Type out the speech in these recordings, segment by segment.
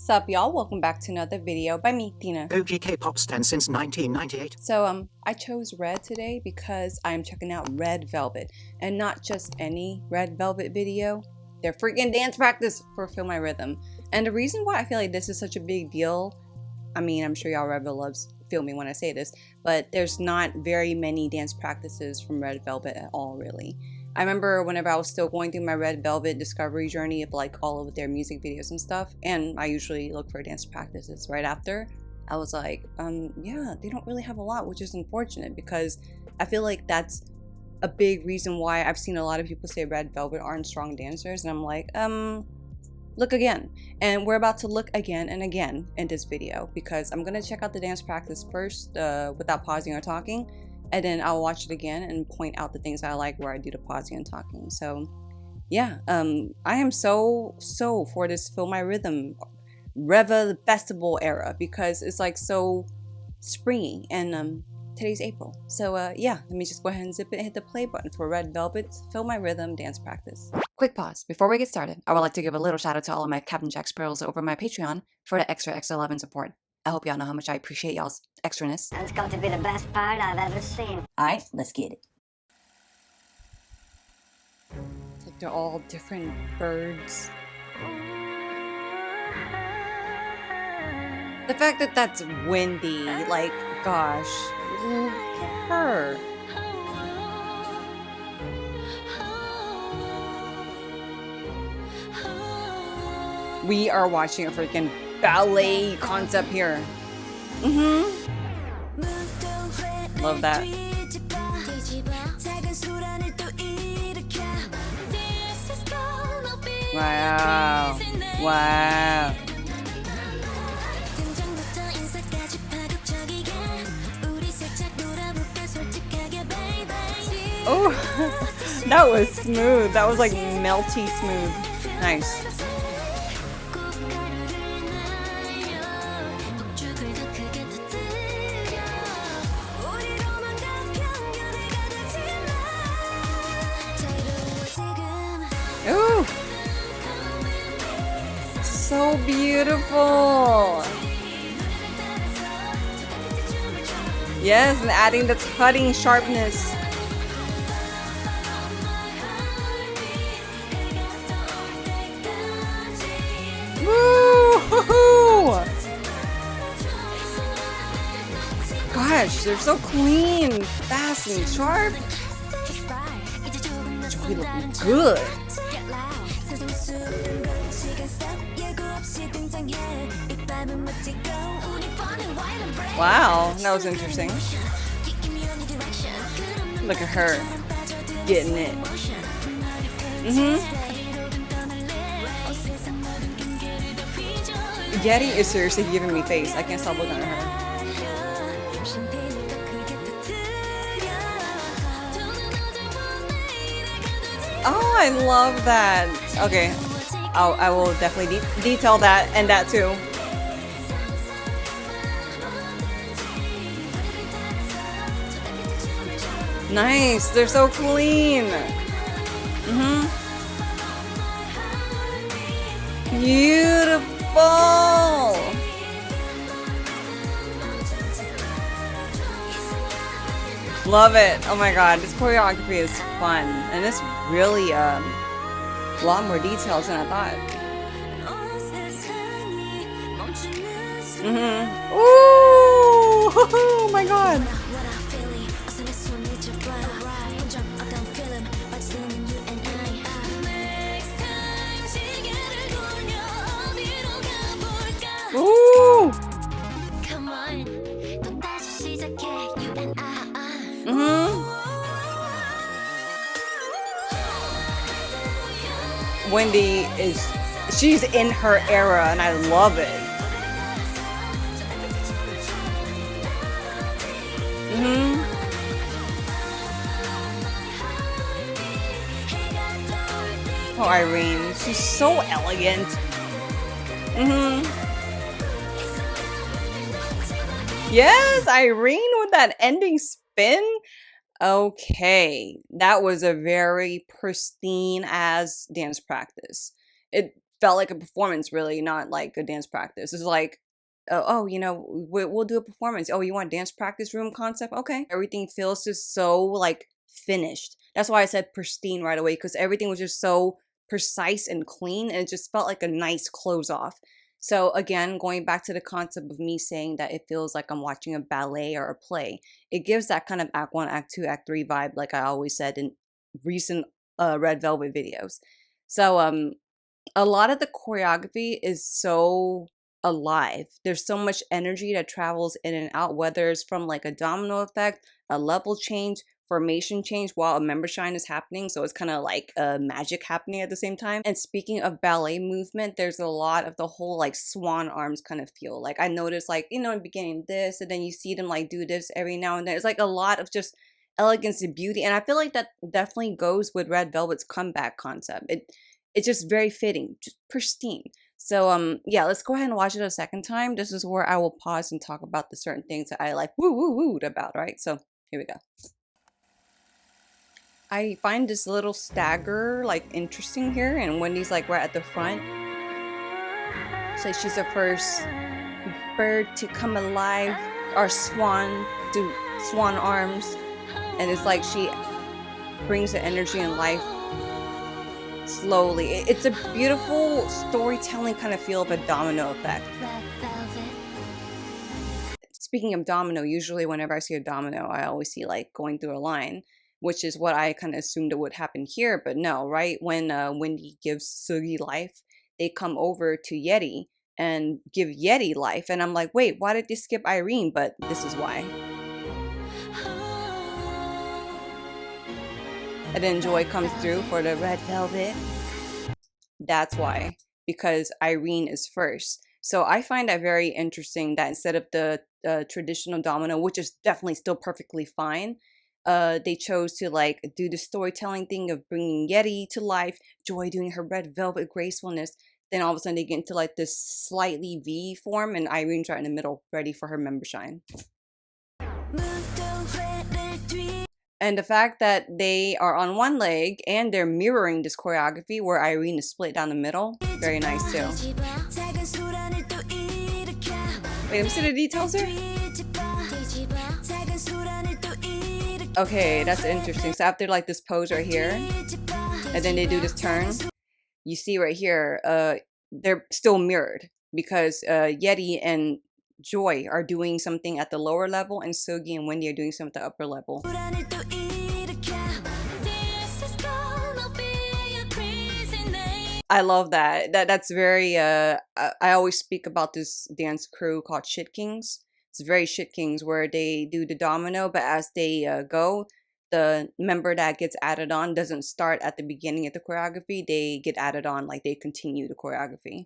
Sup y'all, welcome back to another video by me, Tina. OG K-pop stan since 1998. So I chose Red today because I'm checking out Red Velvet, and not just any Red Velvet video. They're freaking dance practice for Feel My Rhythm. And the reason why I feel like this is such a big deal, I mean, I'm sure y'all Red loves feel me when I say this, but there's not very many dance practices from Red Velvet at all, really. I remember whenever I was still going through my Red Velvet discovery journey of like all of their music videos and stuff, and I usually look for dance practices right after, I was like, yeah, they don't really have a lot, which is unfortunate because I feel like that's a big reason why I've seen a lot of people say Red Velvet aren't strong dancers, and I'm like, look again. And we're about to look again and again in this video because I'm gonna check out the dance practice first without pausing or talking, and then I'll watch it again and point out the things I like where I do the pausing and talking. So yeah, I am so for this Feel My Rhythm Reva Festival era because it's like so springy, and today's April. So yeah, let me just go ahead and zip it and hit the play button for Red Velvet's Feel My Rhythm dance practice. Quick pause. Before we get started, I would like to give a little shout out to all of my Captain Jack Sparrows over my Patreon for the extra love and support. I hope y'all know how much I appreciate y'all's extraness. It's going to be the best part I've ever seen. Alright, let's get it. It's like they're all different birds. The fact that that's windy, like, gosh, look at her. We are watching a freaking ballet concept here. Love that. Wow. Wow. Oh, that was smooth. That was like melty smooth. Nice. Ooh. So beautiful. Yes, and adding the cutting sharpness. Woo! Gosh, they're so clean, fast, and sharp. We look good. Wow, that was interesting. Look at her getting it. Yeti is seriously giving me face. I can't stop looking at her. Oh, I love that. Okay, I will definitely detail that and that too. Nice, they're so clean. Beautiful. Love it. Oh my god, this choreography is fun, and it's really a lot more details than I thought. Ooh! Oh my god. Ooh! Wendy she's in her era, and I love it. Oh, Irene, she's so elegant. Yes, Irene with that ending spin. Okay, that was a very pristine as dance practice. It felt like a performance, really, not like a dance practice. It's like, oh, you know, we'll do a performance. Oh, you want dance practice room concept? Okay. Everything feels just so like finished. That's why I said pristine right away, because everything was just so precise and clean, and it just felt like a nice close off. So again, going back to the concept of me saying that it feels like I'm watching a ballet or a play, it gives that kind of Act 1, Act 2, Act 3 vibe, like I always said in recent Red Velvet videos. So a lot of the choreography is so alive. There's so much energy that travels in and out, whether it's from like a domino effect, a level change, formation change while a member shine is happening. So it's kind of like magic happening at the same time. And speaking of ballet movement, there's a lot of the whole like swan arms kind of feel. Like I noticed, like, you know, in the beginning this, and then you see them like do this every now and then. It's like a lot of just elegance and beauty. And I feel like that definitely goes with Red Velvet's comeback concept. It's just very fitting, just pristine. So yeah, let's go ahead and watch it a second time. This is where I will pause and talk about the certain things that I like wooed about, right? So here we go. I find this little stagger like interesting here, and Wendy's like right at the front. So she's the first bird to come alive, or swan, do swan arms, and it's like she brings the energy and life slowly. It's a beautiful storytelling kind of feel of a domino effect. Speaking of domino, usually whenever I see a domino, I always see like going through a line, which is what I kind of assumed it would happen here, but no, right? When Wendy gives Sugi life, they come over to Yeti and give Yeti life, and I'm like, wait, why did they skip Irene? But this is why. And then Joy comes through for the Red Velvet. That's why, because Irene is first. So I find that very interesting that instead of the traditional domino, which is definitely still perfectly fine, they chose to like do the storytelling thing of bringing Yeti to life, Joy doing her Red Velvet gracefulness. Then all of a sudden they get into like this slightly V form, and Irene's right in the middle, ready for her member shine. And the fact that they are on one leg and they're mirroring this choreography where Irene is split down the middle, very nice too. Wait, let me see the details here. Okay, that's interesting. So after like this pose right here, and then they do this turn, you see right here, they're still mirrored because Yeti and Joy are doing something at the lower level, and Sugi and Wendy are doing something at the upper level. I love that. That's very I always speak about this dance crew called Shit Kings. It's very Shit Kings, where they do the domino, but as they go, the member that gets added on doesn't start at the beginning of the choreography. They get added on, like they continue the choreography.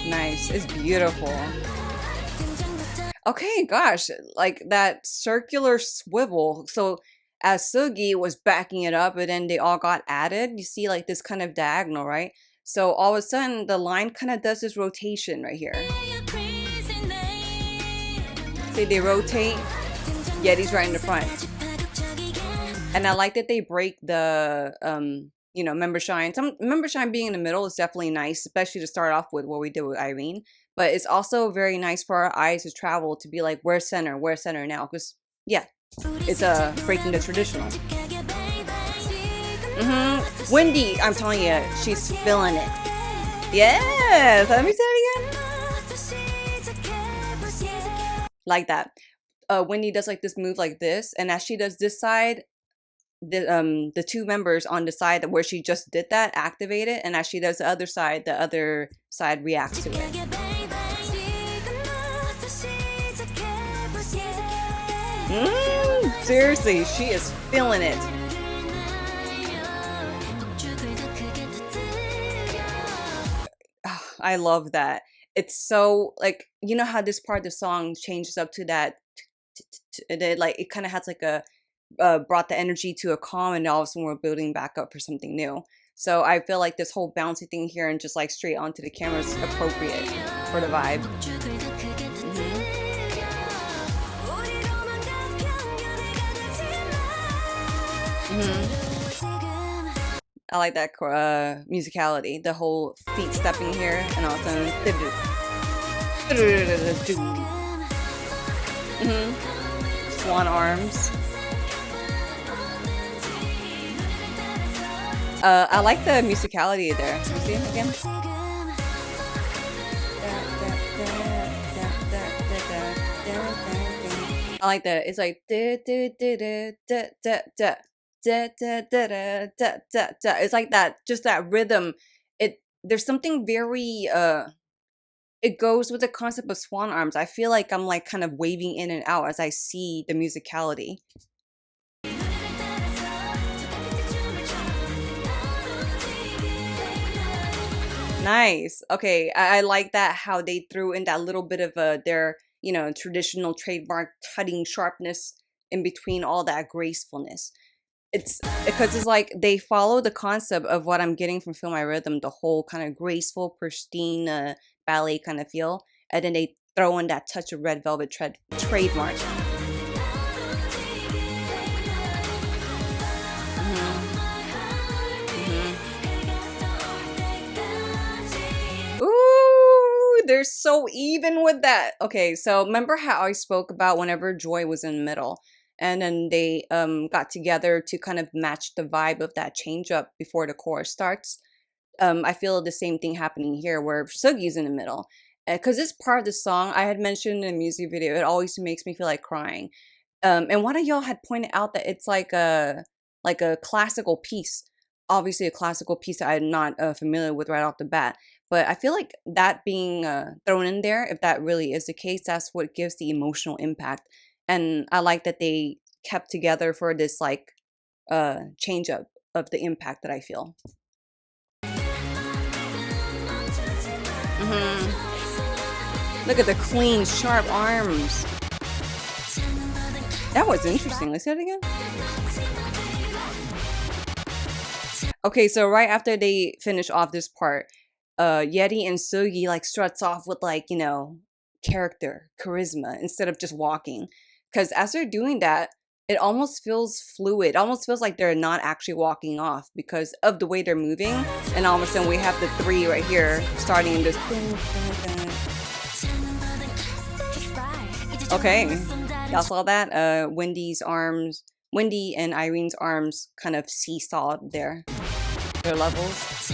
Nice. It's beautiful. Okay, gosh, like that circular swivel. So as Sugi was backing it up and then they all got added, you see like this kind of diagonal, right? So all of a sudden the line kind of does this rotation right here. See, they rotate, Yeti's right in the front. And I like that they break the you know, member shine. Some member shine being in the middle is definitely nice, especially to start off with what we did with Irene. But it's also very nice for our eyes to travel to be like, where's center now? Because yeah, it's breaking the traditional. Wendy, I'm telling you, she's feeling it. Yes, let me say it again. Like that. Wendy does like this move like this, and as she does this side, the two members on the side where she just did that activate it, and as she does the other side reacts to it. Seriously, she is feeling it. I love that. It's so like, you know how this part of the song changes up to that, like it kind of has like a brought the energy to a calm, and all of a sudden we're building back up for something new. So I feel like this whole bouncy thing here and just like straight onto the camera is appropriate for the vibe. I like that musicality, the whole feet stepping here, and all of a sudden, swan arms. I like the musicality there. You see it again? I like that. It's like it's like that, just that rhythm. There's something very it goes with the concept of swan arms. I feel like I'm like kind of waving in and out as I see the musicality. Nice. Okay, I like that, how they threw in that little bit of their, you know, traditional trademark cutting sharpness in between all that gracefulness. It's because it's like they follow the concept of what I'm getting from Feel My Rhythm, the whole kind of graceful, pristine ballet kind of feel, and then they throw in that touch of Red Velvet trademark. Ooh, they're so even with that. Okay, so remember how I spoke about whenever Joy was in the middle, and then they got together to kind of match the vibe of that change up before the chorus starts. I feel the same thing happening here where Sugi's in the middle. Because this part of the song, I had mentioned in the music video, it always makes me feel like crying. And one of y'all had pointed out that it's like a classical piece. Obviously a classical piece that I'm not familiar with right off the bat. But I feel like that being thrown in there, if that really is the case, that's what gives the emotional impact. And I like that they kept together for this like change up of the impact that I feel. Look at the clean, sharp arms. That was interesting. Let's say it again. Okay, so right after they finish off this part, Yeti and Sugi like struts off with like, you know, character, charisma, instead of just walking. Because as they're doing that, it almost feels fluid. It almost feels like they're not actually walking off because of the way they're moving. And all of a sudden we have the three right here starting in this. Okay, y'all saw that? Wendy and Irene's arms kind of seesawed their levels.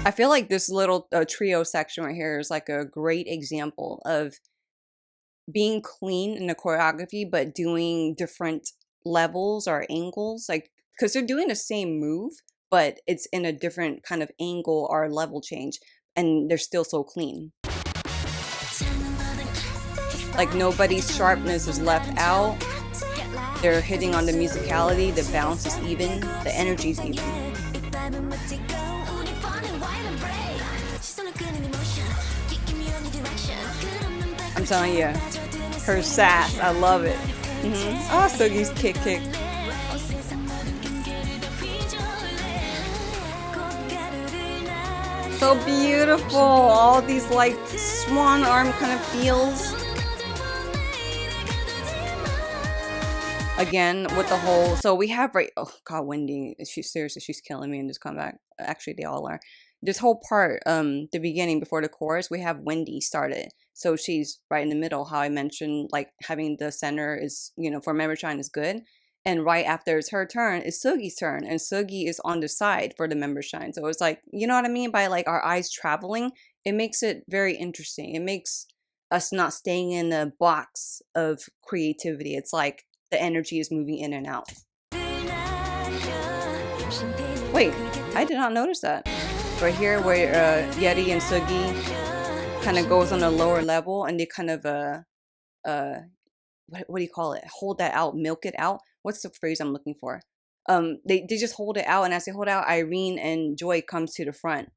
I feel like this little trio section right here is like a great example of being clean in the choreography, but doing different levels or angles, like because they're doing the same move, but it's in a different kind of angle or level change, and they're still so clean. Like nobody's sharpness is left out. They're hitting on the musicality, the bounce is even, the energy's even. I'm telling you, her sass, I love it. Oh, Sugi's kick. So beautiful, all these like swan arm kind of feels. Again, with the whole, so we have right, oh god, Wendy, she's killing me in this comeback. Actually, they all are. This whole part, the beginning before the chorus, we have Wendy started. So she's right in the middle, how I mentioned, like having the center is, you know, for member shine is good. And right after it's her turn, it's Sugi's turn. And Sugi is on the side for the member shine. So it's like, you know what I mean? By like our eyes traveling, it makes it very interesting. It makes us not staying in a box of creativity. It's like the energy is moving in and out. Wait, I did not notice that. Right here where Yeti and Sugi kind of goes on a lower level and they kind of, what do you call it? Hold that out, milk it out. What's the phrase I'm looking for? They just hold it out, and as they hold out, Irene and Joy comes to the front.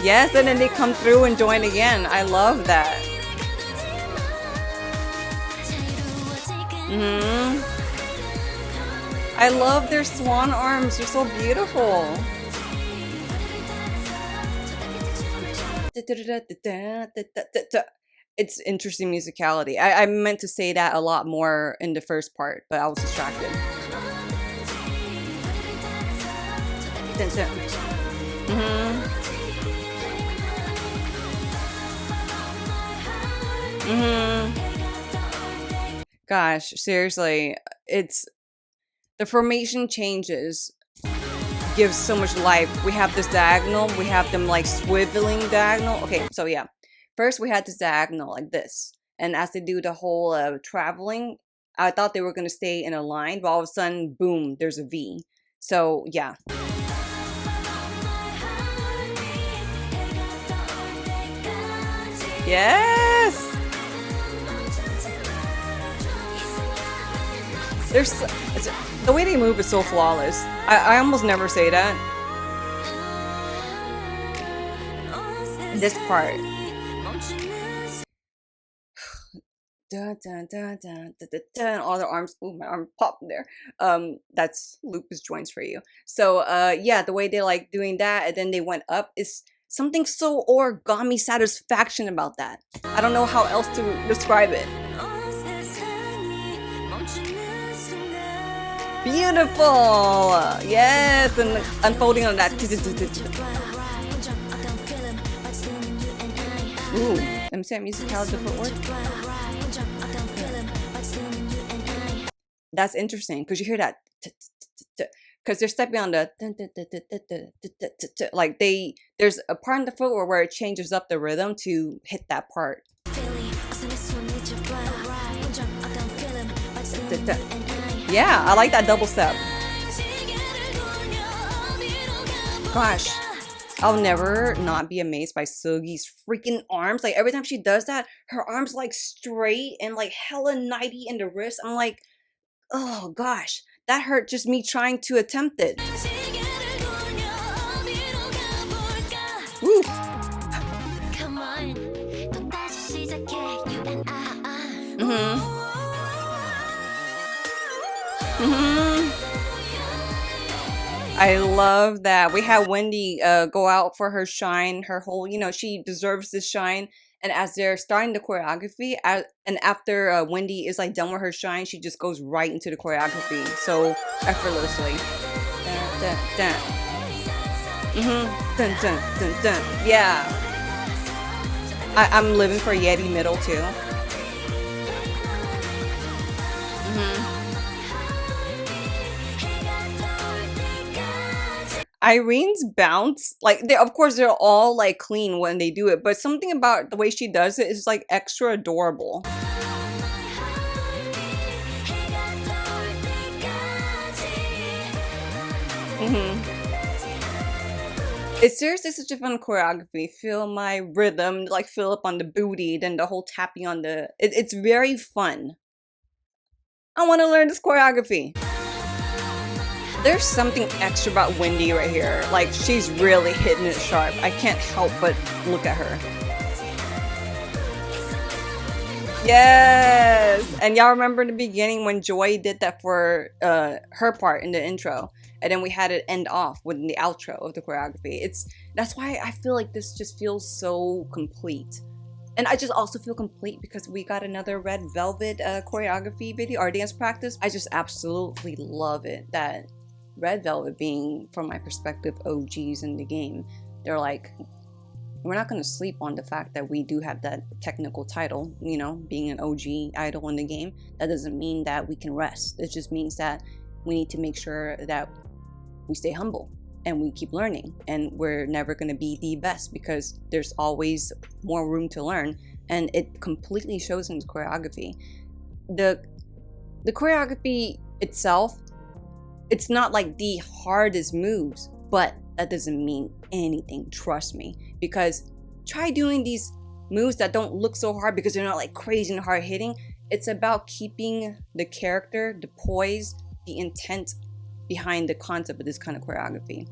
Yes, and then they come through and join again. I love that. I love their swan arms. They're so beautiful. It's interesting musicality. I meant to say that a lot more in the first part, but I was distracted. Gosh, seriously, it's the formation changes, gives so much life. We have this diagonal, we have them like swiveling diagonal. Okay, so yeah, first we had this diagonal like this, and as they do the whole traveling, I thought they were gonna stay in a line, but all of a sudden, boom, there's a V. So yeah. Yes! The way they move is so flawless. I almost never say that. This part. Dun, dun, dun, dun, dun, dun, dun. All the arms. Ooh, my arm popped there. That's lupus joints for you. So yeah, the way they like doing that and then they went up is something so origami satisfaction about that. I don't know how else to describe it. Beautiful! Yes, and unfolding on that. Ooh, let me see that musicality of the footwork. That's interesting because you hear that because they're stepping on the like there's a part in the footwork where it changes up the rhythm to hit that part. Yeah, I like that double step. Gosh, I'll never not be amazed by Seoggi's freaking arms. Like every time she does that, her arms like straight and like hella 90 in the wrist. I'm like, oh gosh, that hurt just me trying to attempt it. Woo. I love that. We had Wendy go out for her shine, her whole, you know, she deserves this shine. And as they're starting the choreography, and after Wendy is like done with her shine, she just goes right into the choreography so effortlessly. Dun, dun, dun. Dun, dun, dun, dun. Yeah. I'm living for Yeti middle too. Irene's bounce, like of course they're all like clean when they do it, but something about the way she does it is like extra adorable. It's seriously such a fun choreography. Feel my rhythm, like feel up on the booty, then the whole tapping on the. It's very fun. I want to learn this choreography. There's something extra about Wendy right here. Like, she's really hitting it sharp. I can't help but look at her. Yes! And y'all remember in the beginning when Joy did that for her part in the intro. And then we had it end off with the outro of the choreography. That's why I feel like this just feels so complete. And I just also feel complete because we got another Red Velvet choreography video, or dance practice. I just absolutely love it that Red Velvet being, from my perspective, OGs in the game, they're like, we're not going to sleep on the fact that we do have that technical title, you know, being an OG idol in the game. That doesn't mean that we can rest. It just means that we need to make sure that we stay humble and we keep learning, and we're never going to be the best because there's always more room to learn, and it completely shows in the choreography. The choreography itself, it's not like the hardest moves, but that doesn't mean anything, trust me, because try doing these moves that don't look so hard because they're not like crazy and hard hitting. It's about keeping the character, the poise, the intent behind the concept of this kind of choreography.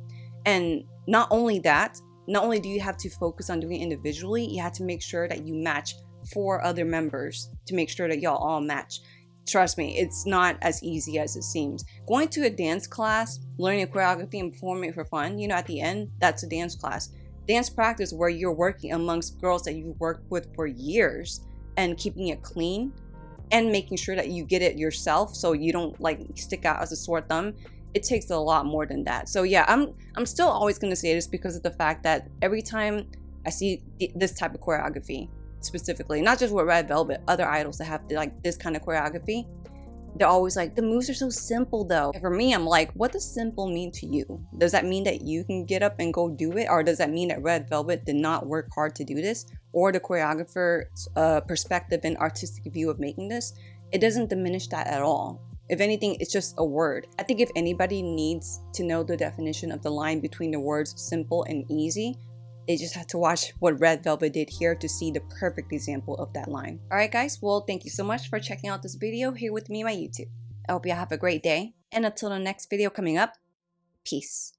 And not only that, not only do you have to focus on doing it individually, you have to make sure that you match 4 other members to make sure that y'all all match. Trust me, it's not as easy as it seems. Going to a dance class, learning a choreography and performing it for fun, you know, at the end, that's a dance class. Dance practice where you're working amongst girls that you've worked with for years and keeping it clean and making sure that you get it yourself so you don't like stick out as a sore thumb. It takes a lot more than that. So yeah, I'm still always going to say this because of the fact that every time I see this type of choreography, specifically, not just with Red Velvet, other idols that have like this kind of choreography, they're always like, the moves are so simple though. And for me, I'm like, what does simple mean to you? Does that mean that you can get up and go do it? Or does that mean that Red Velvet did not work hard to do this? Or the choreographer's perspective and artistic view of making this? It doesn't diminish that at all. If anything, it's just a word. I think if anybody needs to know the definition of the line between the words simple and easy, they just have to watch what Red Velvet did here to see the perfect example of that line. Alright guys, well thank you so much for checking out this video here with me on my YouTube. I hope you have a great day, and until the next video coming up, peace.